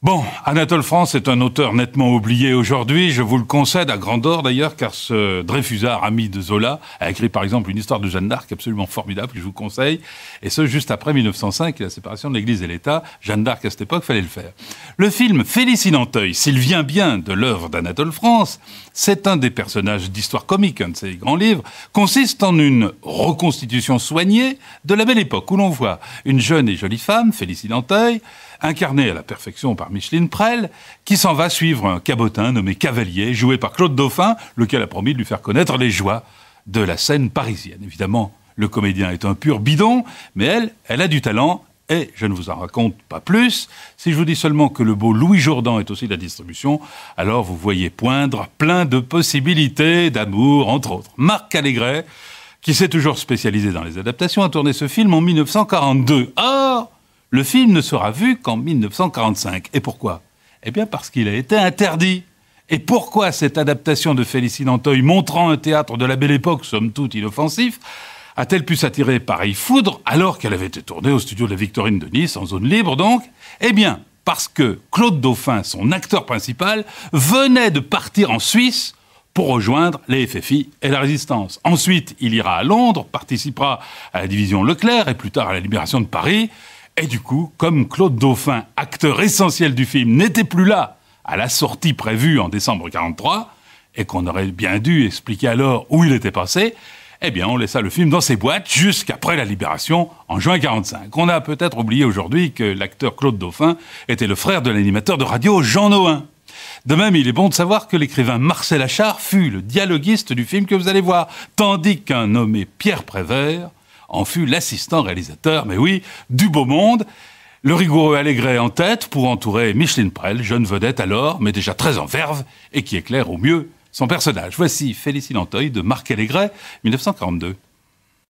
Bon, Anatole France est un auteur nettement oublié aujourd'hui, je vous le concède à grande or d'ailleurs, car ce Dreyfusard, ami de Zola, a écrit par exemple une histoire de Jeanne d'Arc absolument formidable que je vous conseille, et ce juste après 1905 et la séparation de l'Église et l'État. Jeanne d'Arc à cette époque, fallait le faire. Le film Félicie Nanteuil, s'il vient bien de l'œuvre d'Anatole France, c'est un des personnages d'histoire comique, un de ses grands livres, consiste en une reconstitution soignée de la Belle Époque, où l'on voit une jeune et jolie femme, Félicie Nanteuil, incarnée à la perfection par Micheline Prel, qui s'en va suivre un cabotin nommé Cavalier, joué par Claude Dauphin, lequel a promis de lui faire connaître les joies de la scène parisienne. Évidemment, le comédien est un pur bidon, mais elle a du talent, et je ne vous en raconte pas plus. Si je vous dis seulement que le beau Louis Jourdan est aussi de la distribution, alors vous voyez poindre plein de possibilités d'amour, entre autres. Marc Allégret, qui s'est toujours spécialisé dans les adaptations, a tourné ce film en 1942. Or, le film ne sera vu qu'en 1945. Et pourquoi ? Eh bien parce qu'il a été interdit. Et pourquoi cette adaptation de Félicie Nanteuil, montrant un théâtre de la Belle Époque, somme toute inoffensif, a-t-elle pu s'attirer pareille foudre alors qu'elle avait été tournée au studio de la Victorine de Nice, en zone libre donc ? Eh bien, parce que Claude Dauphin, son acteur principal, venait de partir en Suisse pour rejoindre les FFI et la Résistance. Ensuite, il ira à Londres, participera à la division Leclerc et plus tard à la libération de Paris. Et du coup, comme Claude Dauphin, acteur essentiel du film, n'était plus là à la sortie prévue en décembre 1943, et qu'on aurait bien dû expliquer alors où il était passé, eh bien, on laissa le film dans ses boîtes jusqu'après la libération en juin 1945. On a peut-être oublié aujourd'hui que l'acteur Claude Dauphin était le frère de l'animateur de radio Jean Nohain. De même, il est bon de savoir que l'écrivain Marcel Achard fut le dialoguiste du film que vous allez voir, tandis qu'un nommé Pierre Prévert en fut l'assistant réalisateur, mais oui, du beau monde. Le rigoureux Allégret en tête pour entourer Micheline Prel, jeune vedette alors, mais déjà très en verve, et qui éclaire au mieux son personnage. Voici Félicie Nanteuil de Marc Allégret, 1942.